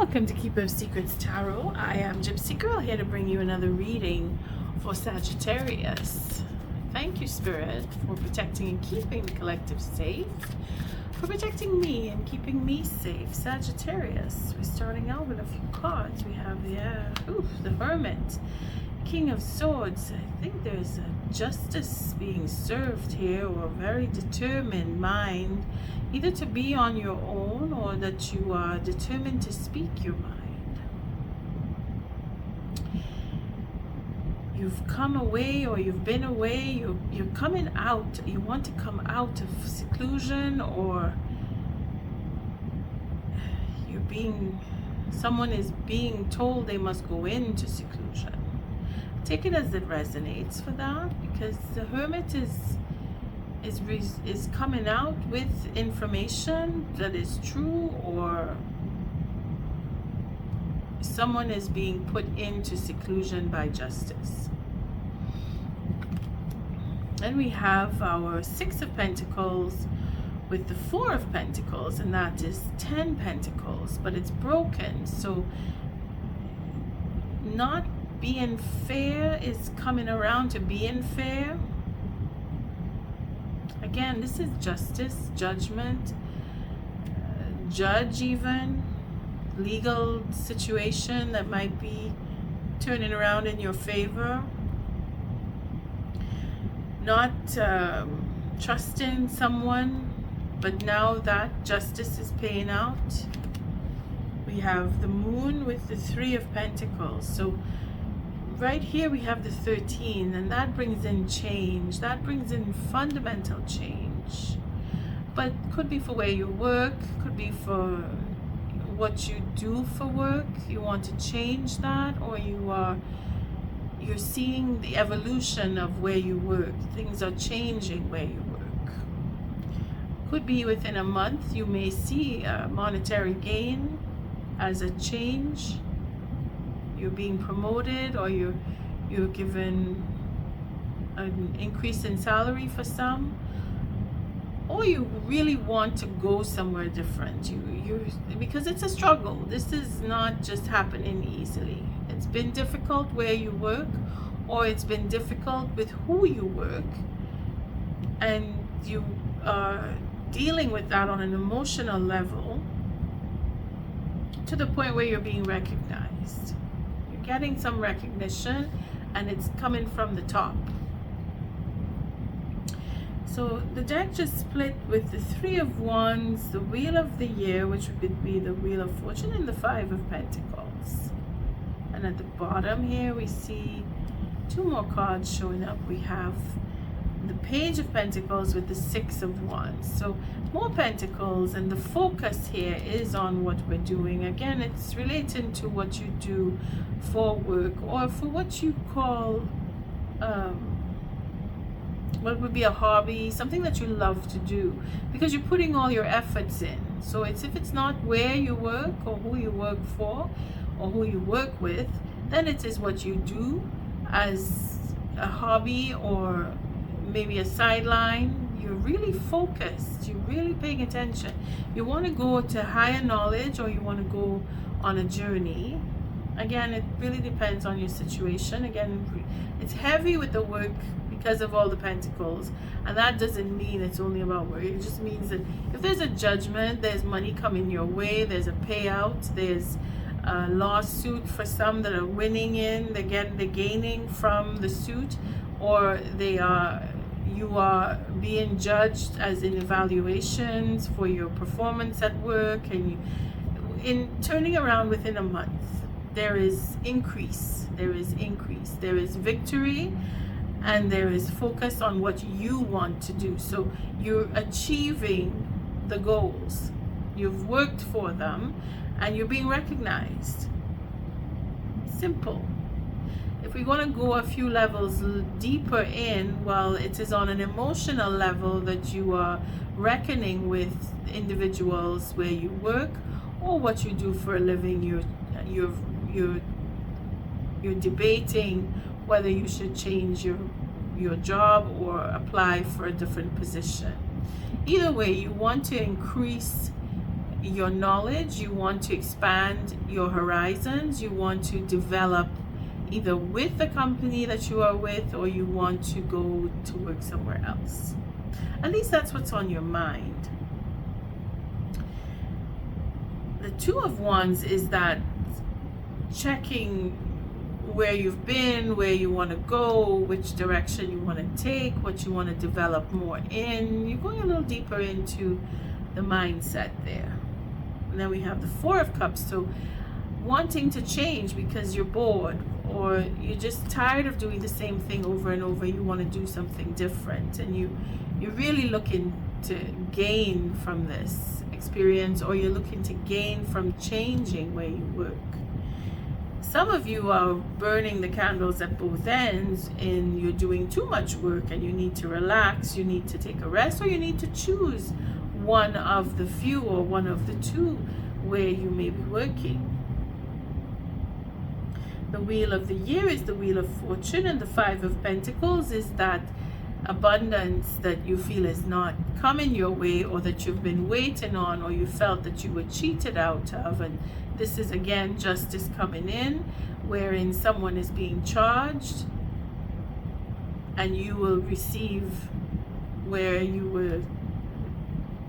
Welcome to Keeper of Secrets Tarot. I am Gypsy Girl, here to bring you another reading for Sagittarius. Thank you, Spirit, for protecting and keeping the collective safe, for protecting me and keeping me safe. Sagittarius, we're starting out with a few cards. We have the Hermit, King of Swords. I think there's a justice being served here, or a very determined mind, either to be on your own or that you are determined to speak your mind. You've come away, or you've been away, you're coming out. You want to come out of seclusion, or someone is being told they must go into seclusion. Take it as it resonates for that, because the Hermit is coming out with information that is true, or someone is being put into seclusion by justice. Then we have our Six of Pentacles with the Four of Pentacles, and that is 10 Pentacles, but it's broken. So not being fair is coming around to being fair. Again, this is justice, judgment, judge, even legal situation that might be turning around in your favor. Not trusting someone, but now that justice is paying out. We have the Moon with the Three of Pentacles. So right here we have the 13, and that brings in change. That brings in fundamental change. But could be for where you work, could be for what you do for work. You want to change that, or you're seeing the evolution of where you work. Things are changing where you work. Could be within a month you may see a monetary gain as a change. You're being promoted, or you're given an increase in salary for some, or you really want to go somewhere different. Because it's a struggle. This is not just happening easily. It's been difficult where you work, or it's been difficult with who you work, and you are dealing with that on an emotional level to the point where you're being recognized. Getting some recognition, and it's coming from the top. So the deck just split with the Three of Wands, the Wheel of the Year, which would be the Wheel of Fortune, and the Five of Pentacles. And at the bottom here we see two more cards showing up. We have the Page of Pentacles with the Six of Wands. So more pentacles, and the focus here is on what we're doing. Again, it's relating to what you do for work, or for what you call what would be a hobby, something that you love to do, because you're putting all your efforts in. So if it's not where you work, or who you work for, or who you work with, then it is what you do as a hobby, or maybe a sideline. You're really focused, you're really paying attention. You want to go to higher knowledge, or you want to go on a journey. Again, it really depends on your situation. Again, it's heavy with the work because of all the pentacles, and that doesn't mean it's only about work. It just means that if there's a judgment, there's money coming your way, there's a payout, there's a lawsuit for some that are winning in, they're gaining from the suit, or you are being judged as in evaluations for your performance at work, and in turning around within a month, there is increase, there is victory, and there is focus on what you want to do. So you're achieving the goals, you've worked for them, and you're being recognized. Simple. If we want to go a few levels deeper in, well, it is on an emotional level that you are reckoning with individuals where you work, or what you do for a living. You're debating whether you should change your job or apply for a different position. Either way, you want to increase your knowledge, you want to expand your horizons, you want to develop either with the company that you are with, or you want to go to work somewhere else. At least that's what's on your mind. The Two of Wands is that checking where you've been, where you want to go, which direction you want to take, what you want to develop more in. You're going a little deeper into the mindset there. And then we have the Four of Cups, so wanting to change because you're bored, or you're just tired of doing the same thing over and over. You want to do something different, and you're really looking to gain from this experience, or you're looking to gain from changing where you work. Some of you are burning the candles at both ends, and you're doing too much work and you need to relax, you need to take a rest, or you need to choose one of the few or one of the two where you may be working. The Wheel of the Year is the Wheel of Fortune, and the Five of Pentacles is that abundance that you feel is not coming your way, or that you've been waiting on, or you felt that you were cheated out of. And this is again justice coming in, wherein someone is being charged and you will receive where you were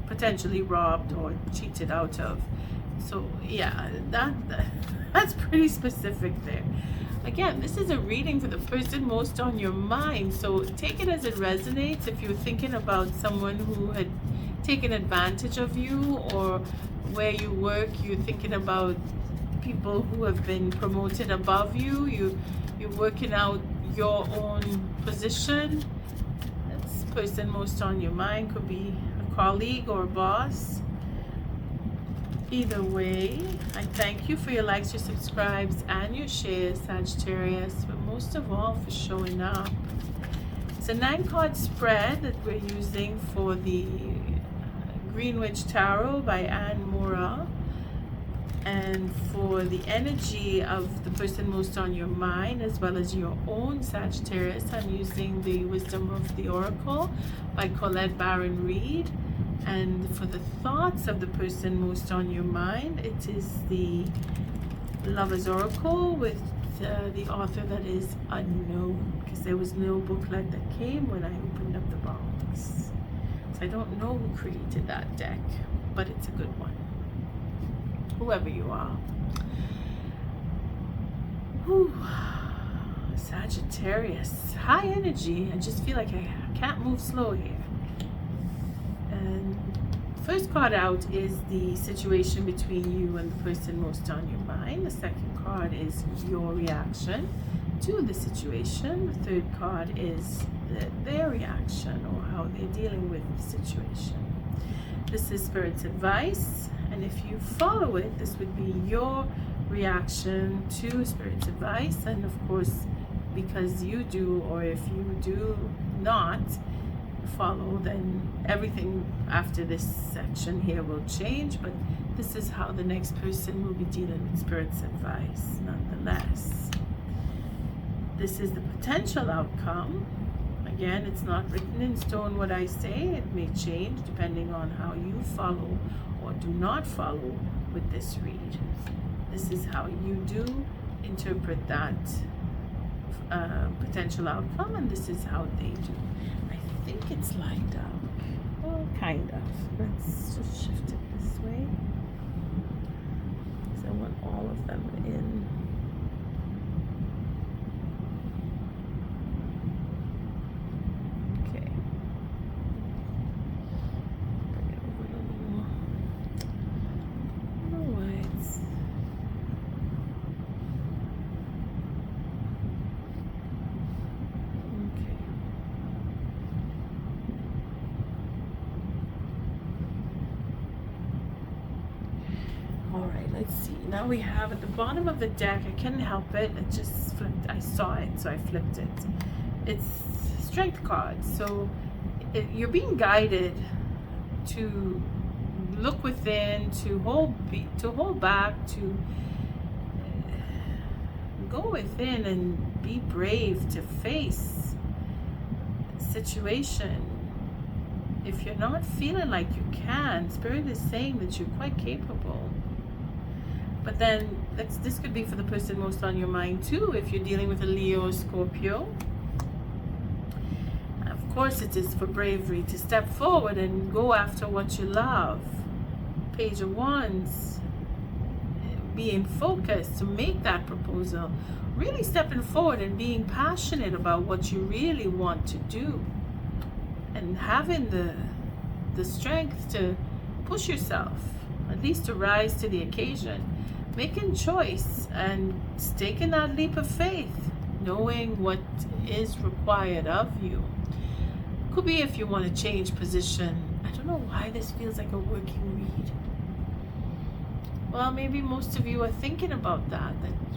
potentially robbed or cheated out of. So yeah, that's pretty specific there. Again, this is a reading for the person most on your mind, so take it as it resonates. If you're thinking about someone who had taken advantage of you, or where you work, you're thinking about people who have been promoted above you, you're working out your own position. This person most on your mind could be a colleague or a boss. Either way, I thank you for your likes, your subscribes, and your shares, Sagittarius, but most of all for showing up. It's a 9-card spread that we're using for the Greenwich Tarot by Ann Moura. And for the energy of the person most on your mind, as well as your own Sagittarius, I'm using the Wisdom of the Oracle by Colette Baron-Reid. And for the thoughts of the person most on your mind, it is the Lover's Oracle with the author that is unknown, because there was no booklet that came when I opened up the box. So I don't know who created that deck, but it's a good one. Whoever you are. Whew. Sagittarius, high energy. I just feel like I can't move slow here. And first card out is the situation between you and the person most on your mind. The second card is your reaction to the situation. The third card is their reaction, or how they're dealing with the situation. This is Spirit's advice, and if you follow it, this would be your reaction to Spirit's advice. And of course, because you do, or if you do not follow, then everything after this section here will change. But this is how the next person will be dealing with Spirit's advice nonetheless. This is the potential outcome. Again, it's not written in stone what I say. It may change depending on how you follow or do not follow with this read. This is how you do interpret that potential outcome, and this is how they do. I think it's lined up. Well, kind of. Let's just shift it this way. So I want all of them in. Okay. Bring it over a little more. I don't know why it's... Let's see. Now we have at the bottom of the deck, I couldn't help it. It just flipped. I saw it, so I flipped it. It's strength cards. So you're being guided to look within, to hold back, to go within and be brave to face the situation. If you're not feeling like you can, Spirit is saying that you're quite capable. But then this could be for the person most on your mind too, if you're dealing with a Leo or Scorpio. Of course, it is for bravery to step forward and go after what you love. Page of Wands, being focused to make that proposal, really stepping forward and being passionate about what you really want to do, and having the strength to push yourself, at least to rise to the occasion, making choice and taking that leap of faith, knowing what is required of you. Could be if you want to change position. I don't know why this feels like a working read. Well, maybe most of you are thinking about that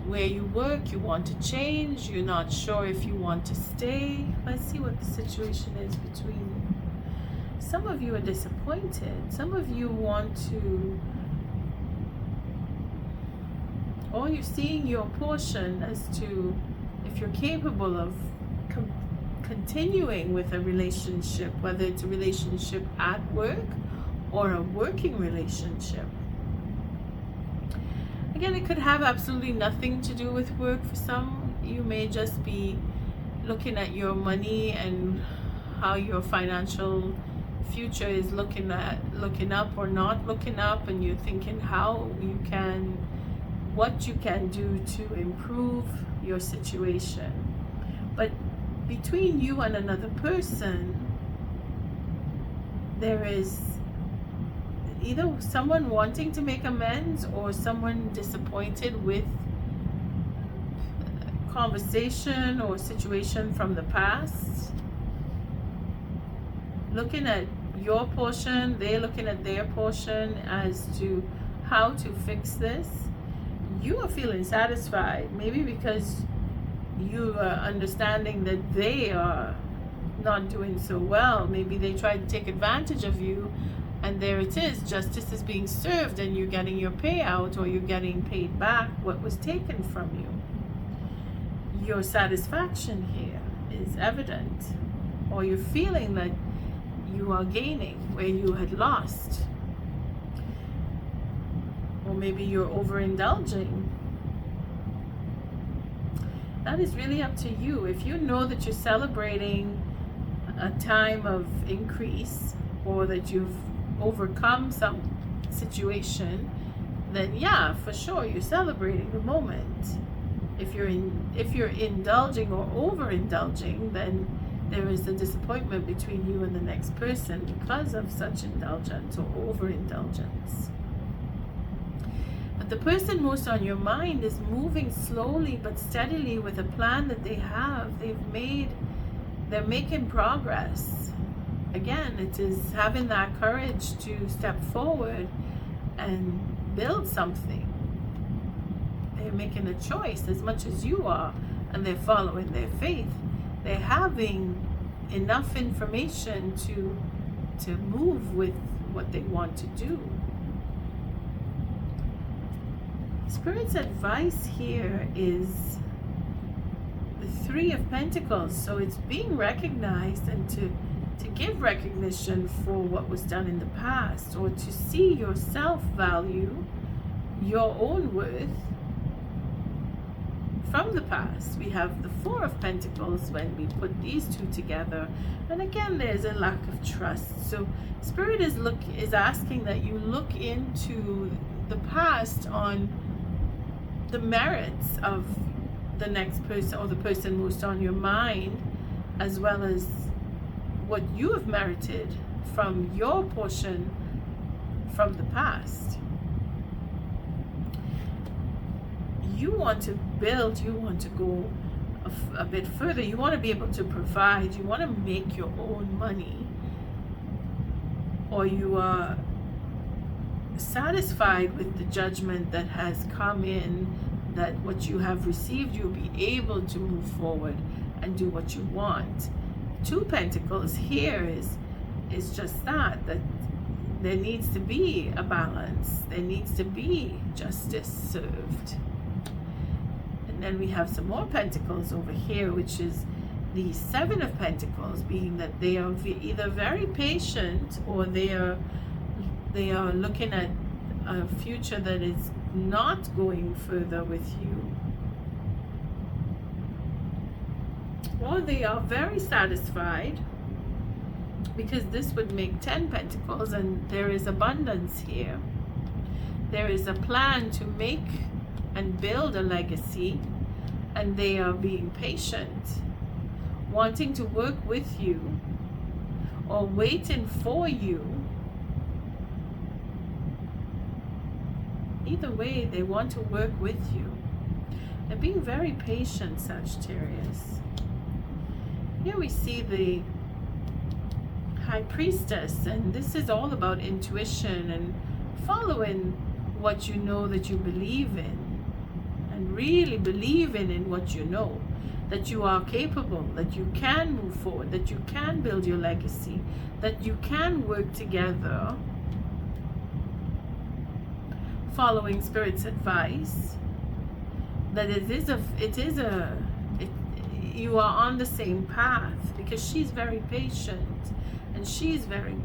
where you work, you want to change, you're not sure if you want to stay. Let's see what the situation is between you. Some of you are disappointed. Some of you want to, or you're seeing your portion as to if you're capable of continuing with a relationship, whether it's a relationship at work or a working relationship. Again, it could have absolutely nothing to do with work. For some, you may just be looking at your money and how your financial future is looking up or not looking up, and you're thinking what you can do to improve your situation. But between you and another person, there is either someone wanting to make amends or someone disappointed with conversation or situation from the past, looking at your portion, they're looking at their portion as to how to fix this. You are feeling satisfied, maybe because you are understanding that they are not doing so well. Maybe they tried to take advantage of you, and there it is, justice is being served, and you're getting your payout, or you're getting paid back what was taken from you. Your satisfaction here is evident, or you're feeling that you are gaining where you had lost. Or maybe you're overindulging. That is really up to you. If you know that you're celebrating a time of increase, or that you've overcome some situation, then yeah, for sure, you're celebrating the moment. If you're indulging or overindulging, then there is a disappointment between you and the next person because of such indulgence or overindulgence. But the person most on your mind is moving slowly but steadily with a plan that they have. They're making progress. Again, it is having that courage to step forward and build something. They're making a choice as much as you are, and they're following their faith. They're having enough information to move with what they want to do. Spirit's advice here is the Three of Pentacles. So it's being recognized, and to give recognition for what was done in the past, or to see your self-value, your own worth from the past. We have the Four of Pentacles when we put these two together, and again there's a lack of trust. So Spirit is asking that you look into the past on the merits of the next person, or the person most on your mind, as well as what you have merited from your portion from the past. You want to build, you want to go a bit further, you want to be able to provide, you want to make your own money, or you are satisfied with the judgment that has come in, that what you have received, you'll be able to move forward and do what you want. Two Pentacles here is just that there needs to be a balance. There needs to be justice served. And then we have some more Pentacles over here, which is the Seven of Pentacles, being that they are either very patient, or they are looking at a future that is not going further with you, or they are very satisfied, because this would make 10 Pentacles, and there is abundance here. There is a plan to make and build a legacy, and they are being patient, wanting to work with you or waiting for you. Either way, they want to work with you. They're being very patient, Sagittarius. Here we see the High Priestess, and this is all about intuition and following what you know that you believe in, and really believing in what you know, that you are capable, that you can move forward, that you can build your legacy, that you can work together, following Spirit's advice, that you are on the same path, because she's very patient, and she is very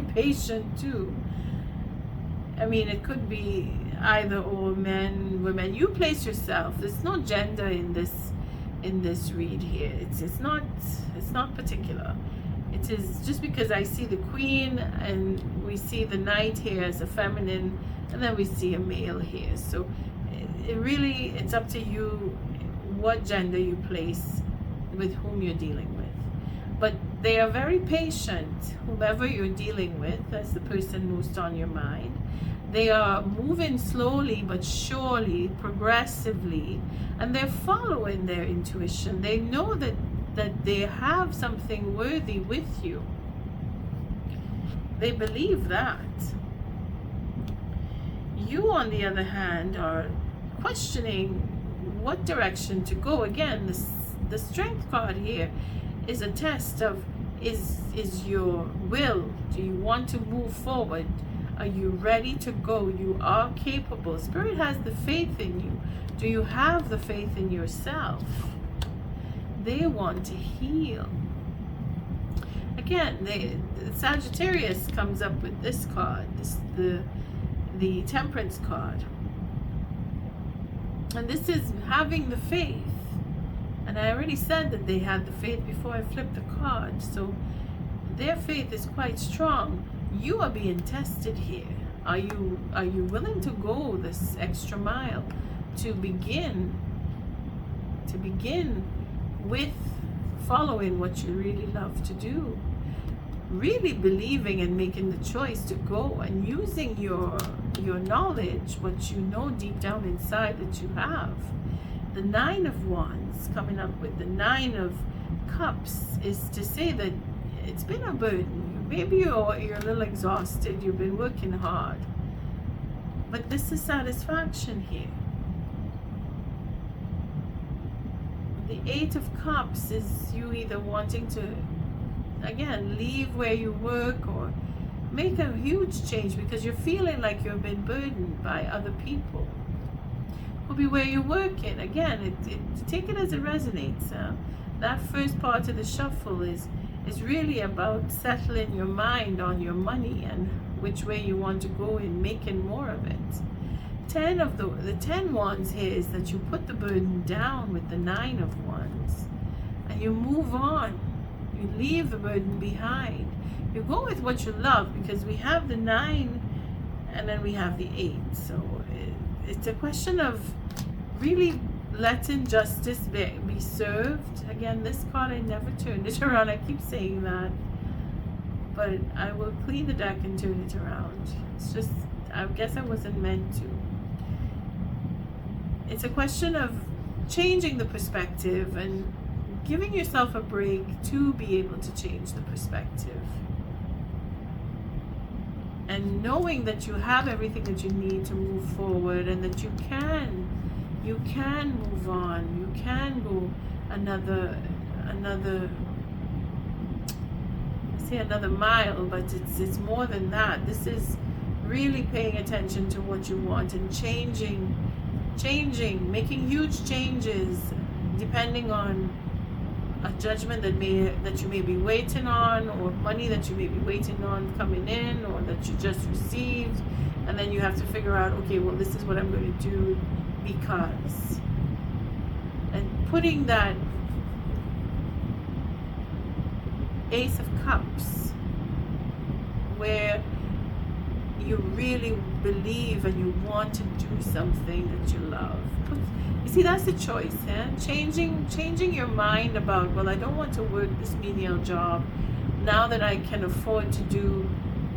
patient too. I mean, it could be either or, men, women. You place yourself. There's no gender in this read here. It's not particular. It is just because I see the Queen and we see the Knight here as a feminine, and then we see a male here. So it's up to you what gender you place with whom you're dealing with. But they are very patient, whomever you're dealing with, as the person most on your mind. They are moving slowly but surely, progressively, and they're following their intuition. They know that they have something worthy with you. They believe that. You, on the other hand, are questioning what direction to go. Again, the Strength card here is a test of, is your will. Do you want to move forward? Are you ready to go? You are capable. Spirit has the faith in you. Do you have the faith in yourself? They want to heal. Again, the Sagittarius comes up with this card, the Temperance card. And this is having the faith. And I already said that they had the faith before I flipped the card. So their faith is quite strong. You are being tested here. Are you willing to go this extra mile to begin with following what you really love to do? Really believing and making the choice to go and using your knowledge, what you know deep down inside that you have. The Nine of Wands coming up with the Nine of Cups is to say that it's been a burden. Maybe you're a little exhausted, you've been working hard, but this is satisfaction here. The Eight of Cups is you either wanting to, again, leave where you work or make a huge change because you're feeling like you've been burdened by other people. Could be where you're working. Again, take it as it resonates. That first part of the shuffle is really about settling your mind on your money and which way you want to go in making more of it. The 10 Wands here is that you put the burden down with the 9 of Wands and you move on. You leave the burden behind. You go with what you love, because we have the 9 and then we have the 8. So it's a question of really letting justice be served. Again, this card, I never turned it around. I keep saying that, but I will clean the deck and turn it around. It's just, I guess I wasn't meant to. It's a question of changing the perspective and giving yourself a break to be able to change the perspective, and knowing that you have everything that you need to move forward, and that you can move on. You can go another mile, but it's more than that. This is really paying attention to what you want and changing, making huge changes, depending on a judgment that you may be waiting on, or money that you may be waiting on coming in, or that you just received, and then you have to figure out, okay, well, this is what I'm going to do because. And putting that Ace of Cups, where you really believe and you want to do something that you love. You see, that's the choice, eh? Changing your mind about, well, I don't want to work this menial job. Now that I can afford to do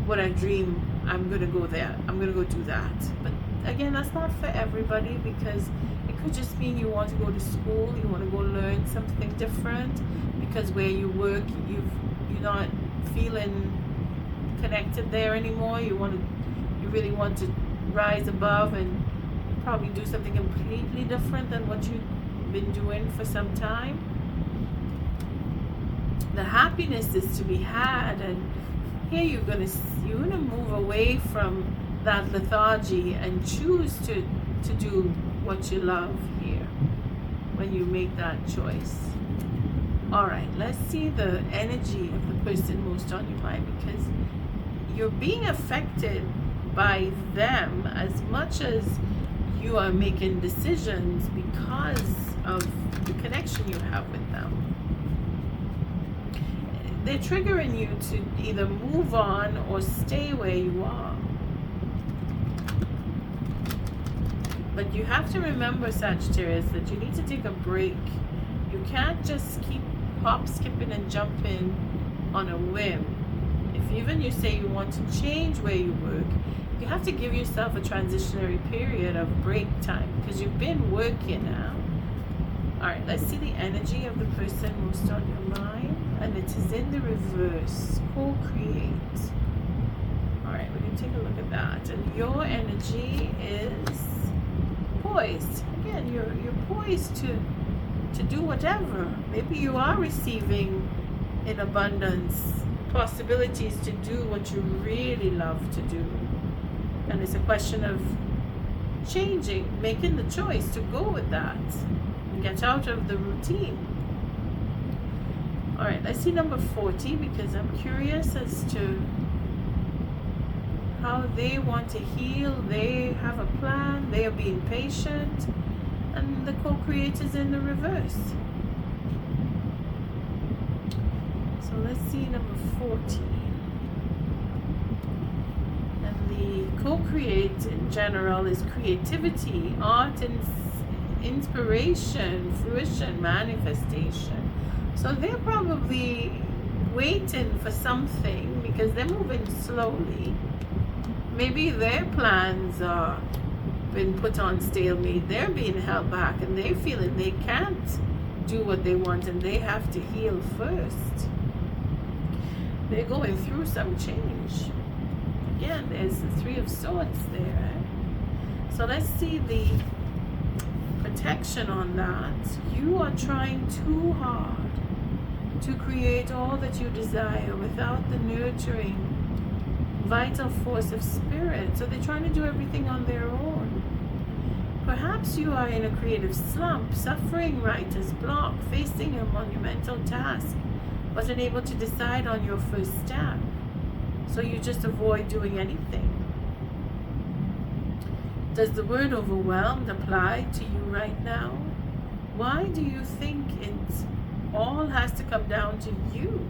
what I dream, I'm going to go there. I'm going to go do that. But again, that's not for everybody, because it could just mean you want to go to school, you want to go learn something different, because where you work, you're not feeling connected there anymore. You really want to rise above and probably do something completely different than what you've been doing for some time. The happiness is to be had, and here you're gonna move away from that lethargy and choose to do what you love here when you make that choice. All right, let's see the energy of the person most on your mind, because you're being affected by them as much as you are making decisions because of the connection you have with them. They're triggering you to either move on or stay where you are. But you have to remember, Sagittarius, that you need to take a break. You can't just keep hop, skipping, and jumping on a whim. If even you say you want to change where you work, you have to give yourself a transitionary period of break time, because you've been working now. All right, let's see the energy of the person most on your mind, and it is in the reverse. Co-create. All right, we're going to take a look at that. And your energy is poised. Again, you're poised to do whatever. Maybe you are receiving in abundance possibilities to do what you really love to do. And it's a question of changing, making the choice to go with that and get out of the routine. All right, let's see number 40, because I'm curious as to how they want to heal. They have a plan, they are being patient, and the co-creators in the reverse. So let's see number 40. The co-create in general is creativity, art, and inspiration, fruition, manifestation. So they're probably waiting for something because they're moving slowly. Maybe their plans are been put on stalemate. They're being held back, and they're feeling they can't do what they want, and they have to heal first. They're going through some change. Again, there's the Three of Swords there. So let's see the protection on that. You are trying too hard to create all that you desire without the nurturing, vital force of spirit. So they're trying to do everything on their own. Perhaps you are in a creative slump, suffering writer's block, facing a monumental task, but unable to decide on your first step. So you just avoid doing anything. Does the word overwhelmed apply to you right now? Why do you think it all has to come down to you?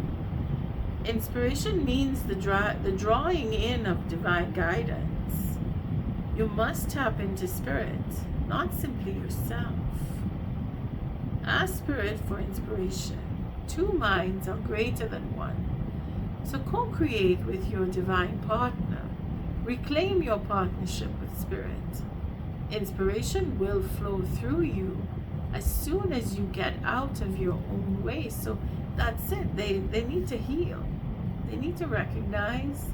Inspiration means the drawing in of divine guidance. You must tap into spirit, not simply yourself. Ask spirit for inspiration. Two minds are greater than one. So co-create with your divine partner. Reclaim your partnership with spirit. Inspiration will flow through you as soon as you get out of your own way. So that's it. They need to heal. They need to recognize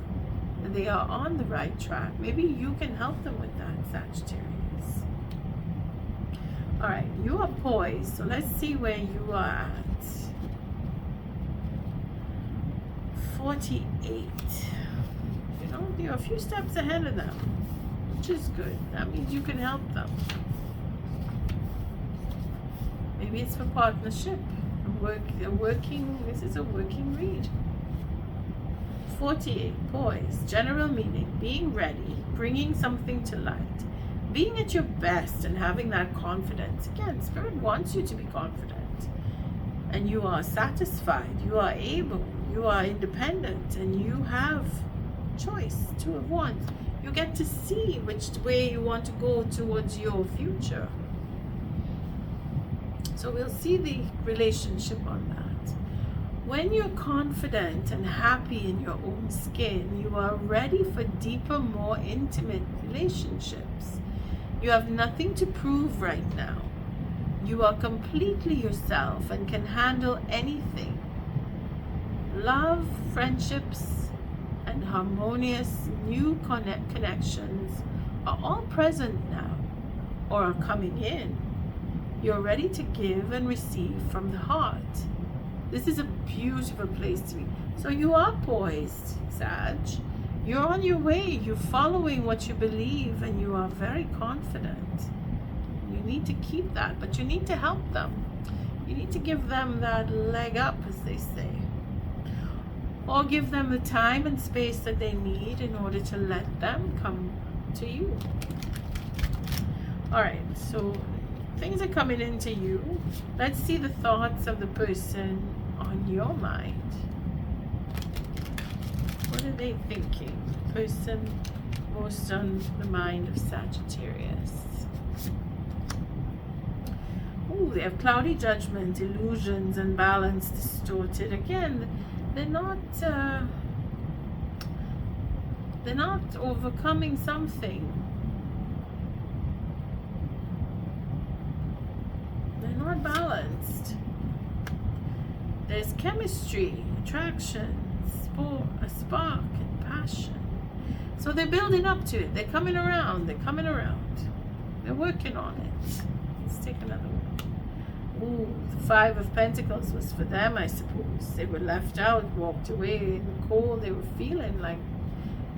that they are on the right track. Maybe you can help them with that, Sagittarius. All right, you are poised. So let's see where you are at. 48. You know, you're a few steps ahead of them, which is good. That means you can help them. Maybe it's for partnership. This is a working read. 48, poise, general meaning, being ready, bringing something to light, being at your best and having that confidence. Again, Spirit wants you to be confident. And you are satisfied, you are able, you are independent, and you have choice, 2 of Wands. You get to see which way you want to go towards your future. So we'll see the relationship on that. When you're confident and happy in your own skin, you are ready for deeper, more intimate relationships. You have nothing to prove right now. You are completely yourself and can handle anything. Love, friendships, and harmonious new connections are all present now or are coming in. You're ready to give and receive from the heart. This is a beautiful place to be. So you are poised, Sag. You're on your way. You're following what you believe, and you are very confident. You need to keep that, but you need to help them. You need to give them that leg up, as they say. Or give them the time and space that they need in order to let them come to you. All right, so things are coming into you. Let's see the thoughts of the person on your mind. What are they thinking? Person most on the mind of Sagittarius. Ooh, they have cloudy judgment, illusions, unbalance, distorted. Again, they're not overcoming something. They're not balanced. There's chemistry, attraction, a spark, and passion. So they're building up to it. They're coming around. They're coming around. They're working on it. Let's take another one. Ooh, the 5 of Pentacles was for them, I suppose. They were left out, walked away in the cold. They were feeling like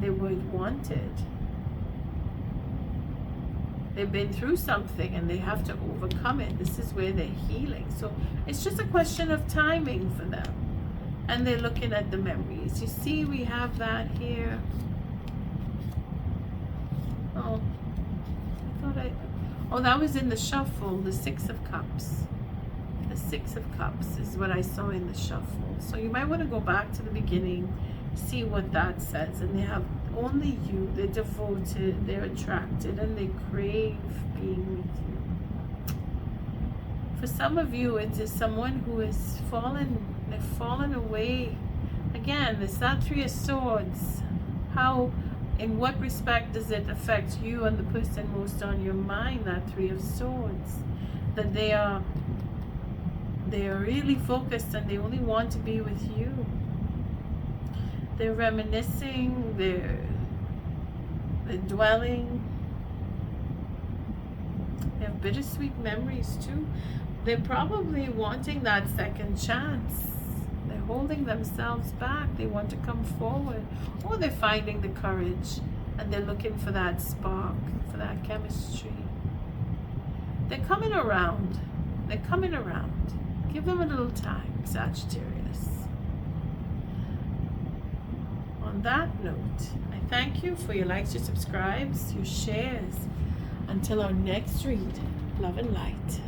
they weren't wanted. They've been through something and they have to overcome it. This is where they're healing. So it's just a question of timing for them. And they're looking at the memories. You see, we have that here. Oh, that was in the shuffle, the 6 of Cups. The 6 of Cups is what I saw in the shuffle. So you might want to go back to the beginning, see what that says. And they have only you. They're devoted, they're attracted, and they crave being with you. For some of you, it is someone who has fallen. They've fallen away. Again, it's that 3 of Swords. How, in what respect does it affect you and the person most on your mind, that 3 of Swords? That they are really focused and they only want to be with you. They're reminiscing, they're dwelling. They have bittersweet memories too. They're probably wanting that second chance. They're holding themselves back. They want to come forward. Or they're finding the courage and they're looking for that spark, for that chemistry. They're coming around. They're coming around. Give them a little time, Sagittarius. On that note, I thank you for your likes, your subscribes, your shares. Until our next read, love and light.